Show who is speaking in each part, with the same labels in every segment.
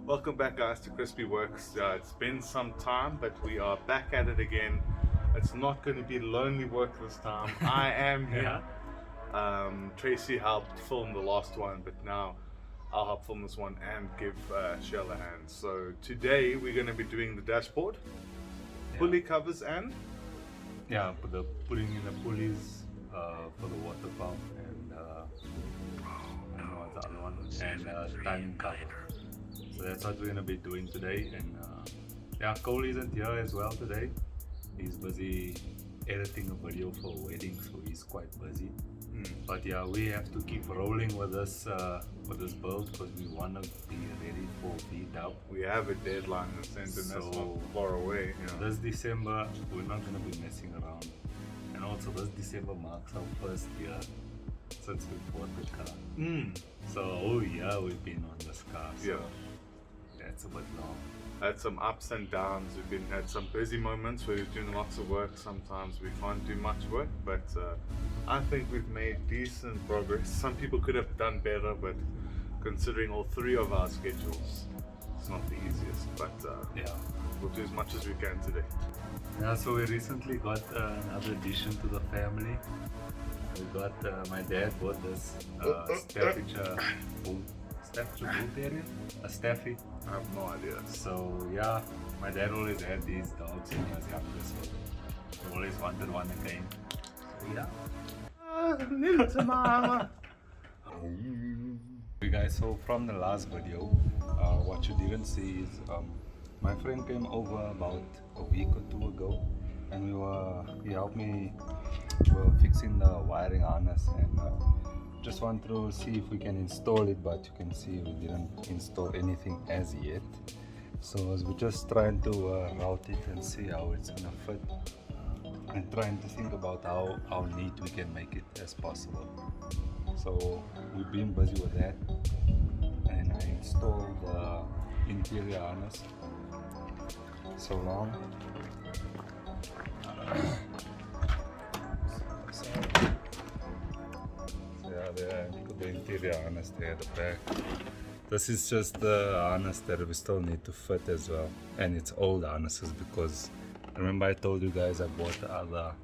Speaker 1: Welcome back, guys, to Crispy Works. It's been some time, but we are back at it again. It's not going to be lonely work this time. I am here. Tracy helped film the last one, but now I'll help film this one and give Shell a hand. So today we're going to be doing the dashboard, pulley covers, and
Speaker 2: putting in the pulleys for the water pump, and I don't know what the other one, and the timing cover. So that's what we're going to be doing today. And Cole isn't here as well today. He's busy editing a video for a wedding, so he's quite busy. But yeah, we have to keep rolling with this build because we want to be ready for V-Dub.
Speaker 1: We have a deadline in a sense, and that's not far away.
Speaker 2: This December, we're not going to be messing around. And also this December marks our first year since we bought the car. So we've been on this car. So that's a bit long.
Speaker 1: Had some ups and downs. We've had some busy moments where we're doing lots of work. Sometimes we can't do much work, but I think we've made decent progress. Some people could have done better, but considering all three of our schedules, it's not the easiest. But we'll do as much as we can today.
Speaker 2: Yeah, so we recently got another addition to the family. We got my dad bought this Staffordshire Bull Terrier, a Staffy.
Speaker 1: I have no idea.
Speaker 2: So yeah, my dad always had these dogs when he was younger, so he always wanted one again. So Hey guys, so from the last video, what you didn't see is my friend came over about a week or two ago, and he helped me. We were fixing the wiring harness, and just want to see if we can install it, but you can see we didn't install anything as yet. So we're just trying to route it and see how it's gonna fit, and trying to think about how neat we can make it as possible. So we've been busy with that, and I installed the interior harness. So long. There, put the interior harness there at the back. This is just the harness that we still need to fit as well, and it's old harnesses because remember I told you guys I bought the other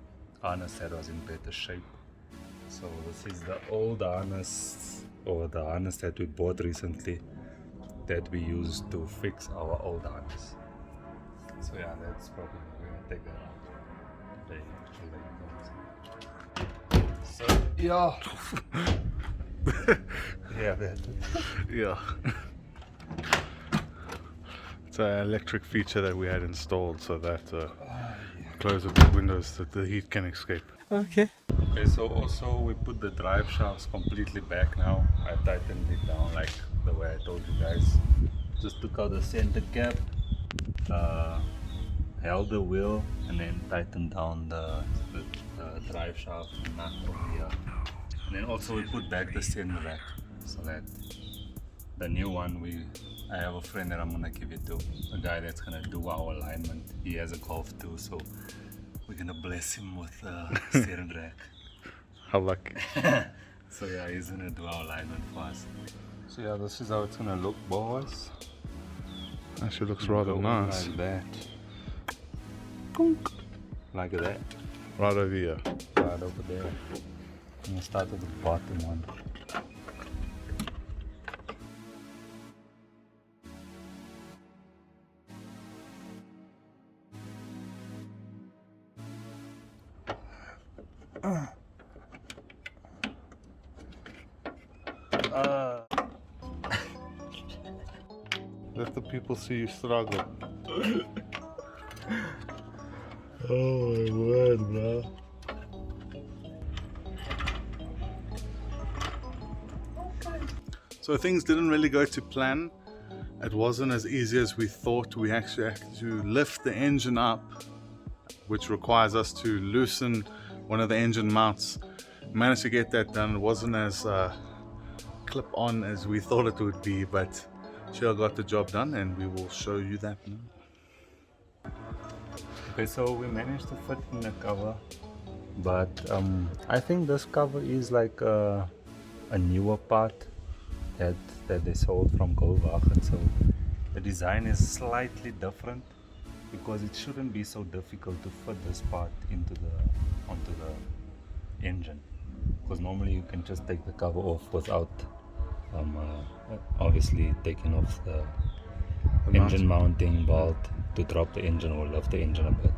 Speaker 2: harness that was in better shape. So this is the old harness, or the harness that we bought recently that we used to fix our old harness. So yeah, that's probably, we're gonna take that out today. So
Speaker 1: it's an electric feature that we had installed so that close the windows that the heat can escape. Okay,
Speaker 2: so also we put the drive shafts completely back now. I tightened it down like the way I told you guys. Just took out the center cap, held the wheel, and then tightened down the drive shaft nut over here. And then also we put back the send rack, so that the new one, I have a friend that I'm gonna give it to, a guy that's gonna do our alignment. He has a Golf too, so we're gonna bless him with a steering rack.
Speaker 1: How lucky.
Speaker 2: So yeah, he's gonna do our alignment for us. So yeah, this is how it's gonna look, boys.
Speaker 1: Actually looks rather nice.
Speaker 2: Like that. Like that.
Speaker 1: Right over here.
Speaker 2: Right over there. I'm gonna start with the bottom one.
Speaker 1: Let the people see you struggle.
Speaker 2: Oh my word, bro.
Speaker 1: So things didn't really go to plan. It wasn't as easy as we thought. We actually had to lift the engine up, which requires us to loosen one of the engine mounts. Managed to get that done. It wasn't as clip on as we thought it would be, but sure got the job done, and we will show you that now.
Speaker 2: Okay, so we managed to fit in the cover, but I think this cover is like a newer part that they sold from Goldwagen. So the design is slightly different because it shouldn't be so difficult to fit this part onto the engine, because normally you can just take the cover off without obviously taking off the engine mounting bolt to drop the engine or lift the engine a bit.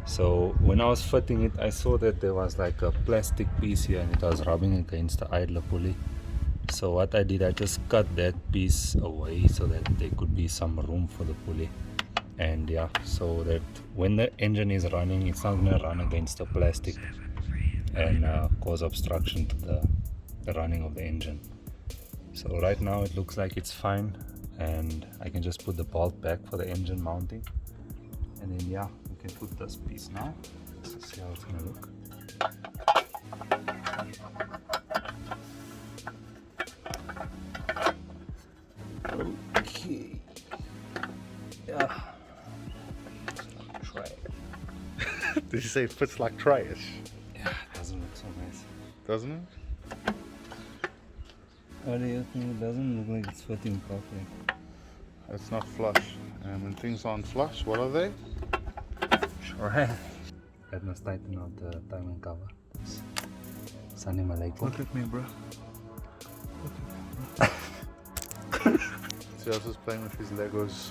Speaker 2: So when I was fitting it, I saw that there was like a plastic piece here and it was rubbing against the idler pulley. So what I did, I just cut that piece away so that there could be some room for the pulley. And yeah, so that when the engine is running, it's not going to run against the plastic and cause obstruction to the running of the engine. So right now it looks like it's fine, and I can just put the bolt back for the engine mounting, and then yeah, we can put this piece now. Let's see how it's gonna look. Okay. Yeah. Try it.
Speaker 1: Did you say it fits like trash?
Speaker 2: Yeah, it doesn't look so nice.
Speaker 1: Doesn't it?
Speaker 2: What do you think? It doesn't look like it's fitting properly.
Speaker 1: It's not flush. And when things aren't flush, what are they?
Speaker 2: Sure. That must tighten out the timing cover. Salam alaikum.
Speaker 1: Look at me, bro. See, I was just playing with his Legos.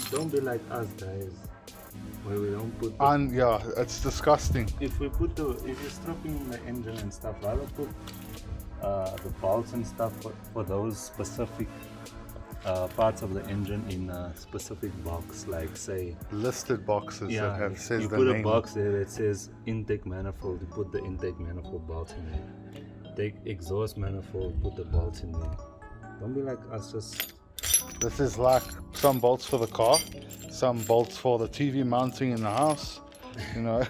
Speaker 2: Don't be like us, guys. Where we don't put.
Speaker 1: And yeah, it's disgusting.
Speaker 2: If you're stripping the engine and stuff, rather put the bolts and stuff for those specific parts of the engine in a specific box, like say
Speaker 1: Listed boxes that have says
Speaker 2: you
Speaker 1: the
Speaker 2: put
Speaker 1: name.
Speaker 2: a box there that says intake manifold, you put the intake manifold bolts in there. Take exhaust manifold, put the bolts in there. Don't be like us, just.
Speaker 1: This is like some bolts for the car, some bolts for the TV mounting in the house. You know,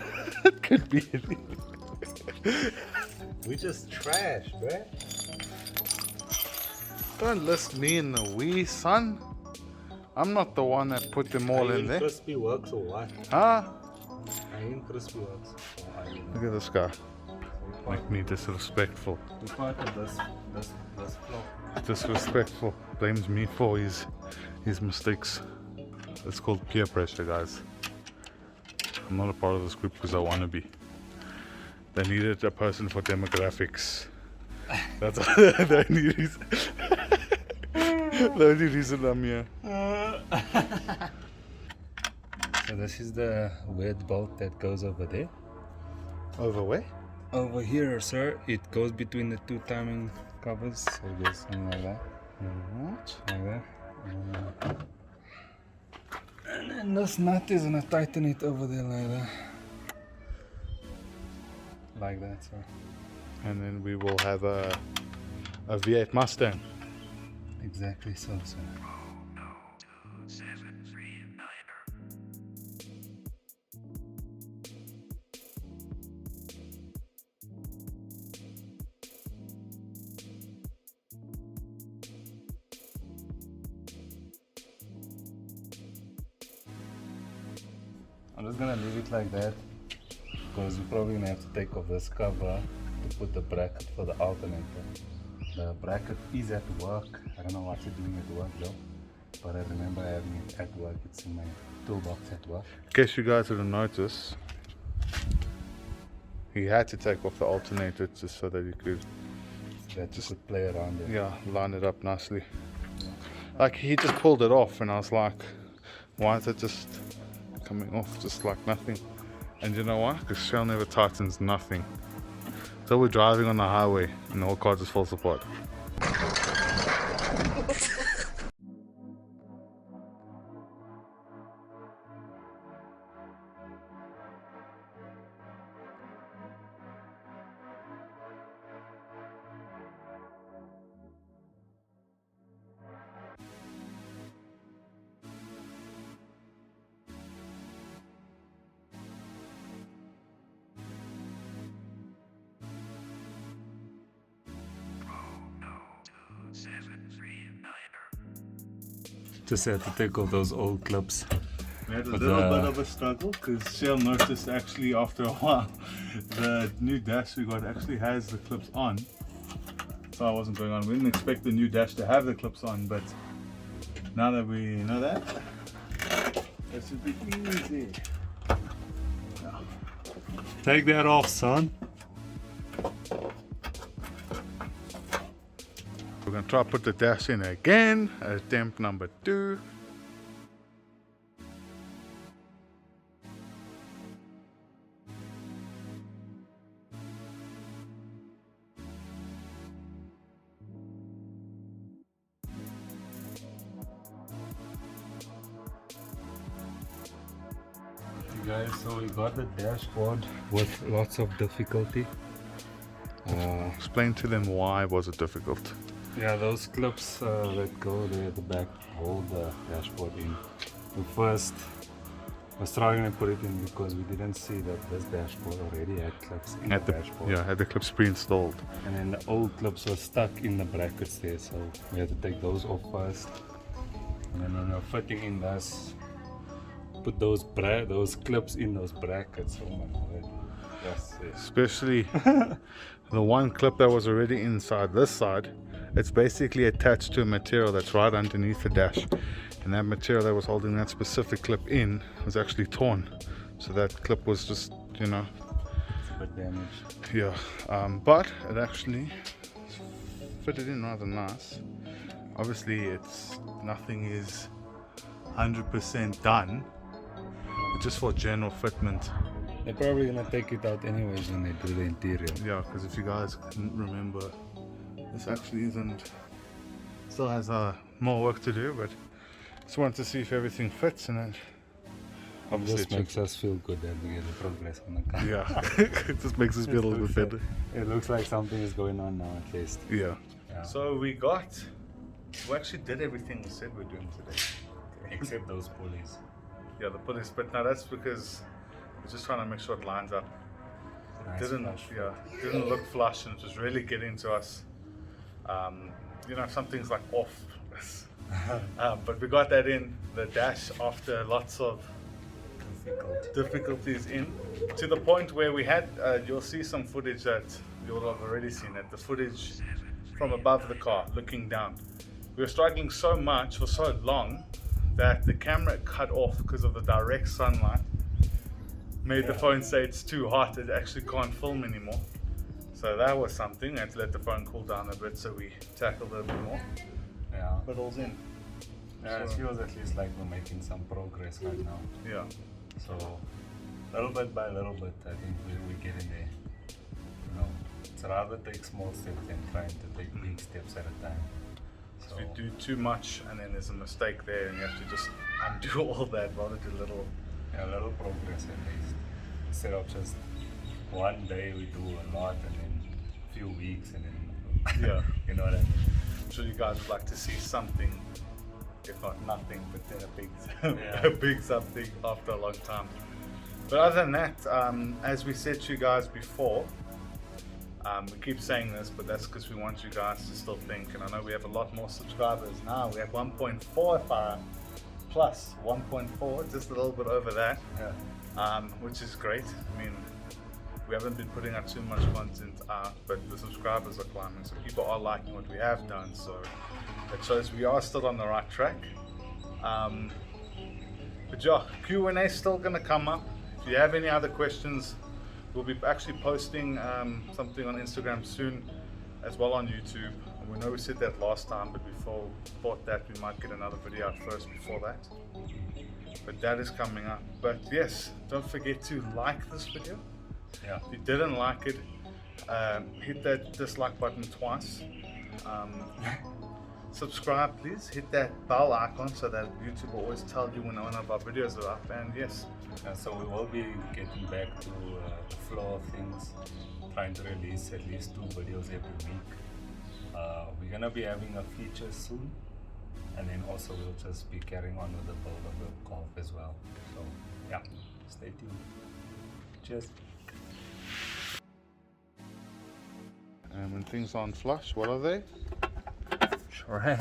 Speaker 1: it could be.
Speaker 2: We just trash, bruh.
Speaker 1: Don't list me in the we, son. I'm not the one that put them all in there.
Speaker 2: Crispy Works or what?
Speaker 1: Huh?
Speaker 2: I in Crispy Works.
Speaker 1: Look at this guy. Make me disrespectful.
Speaker 2: We part of this floor.
Speaker 1: Disrespectful. Blames me for his mistakes. It's called peer pressure, guys. I'm not a part of this group because I want to be. They needed a person for demographics. That's all they needed. The only reason I'm here.
Speaker 2: So this is the weird bolt that goes over there.
Speaker 1: Over where?
Speaker 2: Over here, sir. It goes between the two timing covers. So it goes something like that.
Speaker 1: What?
Speaker 2: Like that. And then this nut is gonna tighten it over there like that. Like that, sir.
Speaker 1: And then we will have a V8 Mustang.
Speaker 2: Exactly so, sir. I'm just gonna leave it like that because we're probably gonna have to take off this cover to put the bracket for the alternator. The bracket is at work. I don't know what you're doing at work though, but I remember having it at work. It's in my toolbox at work.
Speaker 1: In case you guys didn't notice, he had to take off the alternator just so that he could,
Speaker 2: Could play around it.
Speaker 1: yeah, line it up nicely. Like he just pulled it off, and I was like, why is it just coming off just like nothing? And you know why? Because Shell never tightens nothing. So we're driving on the highway and the whole car just falls apart.
Speaker 2: Just had to take off those old clips.
Speaker 1: We had a
Speaker 2: But,
Speaker 1: little bit of a struggle because Shell noticed actually after a while the new dash we got actually has the clips on. So I wasn't going on. We didn't expect the new dash to have the clips on, but now that we know that, it should be easy. Yeah.
Speaker 2: Take that off, son.
Speaker 1: We're going to try to put the dash in again at attempt number 2.
Speaker 2: Guys, so we got the dashboard with lots of difficulty.
Speaker 1: Explain to them why was it difficult.
Speaker 2: Yeah, those clips that go there at the back hold the dashboard in. We first was trying to put it in because we didn't see that this dashboard already had clips in the dashboard.
Speaker 1: Yeah, had the clips pre-installed.
Speaker 2: And then the old clips were stuck in the brackets there, so we had to take those off first. And then when we were fitting in this, put those clips in those brackets. Oh my god. Yes.
Speaker 1: Especially the one clip that was already inside this side. It's basically attached to a material that's right underneath the dash. And that material that was holding that specific clip in was actually torn. So that clip was just, you know,
Speaker 2: It's a bit damaged.
Speaker 1: yeah. But it actually fitted in rather nice. Obviously nothing is 100% done. Just for general fitment.
Speaker 2: They're probably gonna take it out anyways when they do the interior.
Speaker 1: Yeah, because if you guys can remember, this actually isn't, still has more work to do, but just wanted to see if everything fits in it. Obviously
Speaker 2: It just makes us feel good that we get the progress on the car.
Speaker 1: Yeah, it just makes us feel a little bit better.
Speaker 2: It looks like something is going on now at least.
Speaker 1: Yeah.
Speaker 2: Yeah.
Speaker 1: So we actually did everything we said we're doing today.
Speaker 2: Except those pulleys.
Speaker 1: Yeah, the pulleys, but now that's because we're just trying to make sure it lines up. It
Speaker 2: Nice
Speaker 1: didn't,
Speaker 2: flush.
Speaker 1: yeah, it didn't look flush, and it was really getting to us. You know, some things like off. But we got that in the dash after lots of difficulties in, to the point where we had, you'll see some footage that you'll have already seen it, the footage from above the car looking down. We were struggling so much for so long that the camera cut off because of the direct sunlight. Made the phone say it's too hot, it actually can't film anymore. So that was something. I had to let the phone cool down a bit, so we tackled it a bit more.
Speaker 2: Yeah.
Speaker 1: But all's in.
Speaker 2: Yeah, it feels at least like we're making some progress right now.
Speaker 1: Yeah.
Speaker 2: So, little bit by little bit, I think we're getting there. You know, it's rather take small steps than trying to take big steps at a time. So,
Speaker 1: If you do too much and then there's a mistake there and you have to just undo all that, rather do little.
Speaker 2: yeah, a little progress at least. Instead of just one day we do a lot and then a few weeks and then,
Speaker 1: Yeah.
Speaker 2: you know what I mean?
Speaker 1: I'm sure you guys would like to see something, if not nothing, but then a big,
Speaker 2: Yeah.
Speaker 1: a big something after a long time. But other than that, as we said to you guys before, we keep saying this, but that's because we want you guys to still think. And I know we have a lot more subscribers now. We have 1.4 plus 1.4, just a little bit over that, which is great. I mean, we haven't been putting out too much content out, but the subscribers are climbing, so people are liking what we have done. So it shows we are still on the right track. But yeah, Q&A is still going to come up. If you have any other questions, we'll be actually posting something on Instagram soon, as well on YouTube. And we know we said that last time, but before thought that we might get another video out first before that. But that is coming up. But yes, don't forget to like this video.
Speaker 2: Yeah.
Speaker 1: If you didn't like it, hit that dislike button twice. Subscribe, please. Hit that bell icon so that YouTube will always tell you when one of our videos are up. And yes,
Speaker 2: So we will be getting back to the flow of things, trying to release at least 2 videos every week. We're gonna be having a feature soon, and then also we'll just be carrying on with the build of the golf as well. So yeah, stay tuned. Cheers.
Speaker 1: and when things aren't flush, what are they?
Speaker 2: Sure.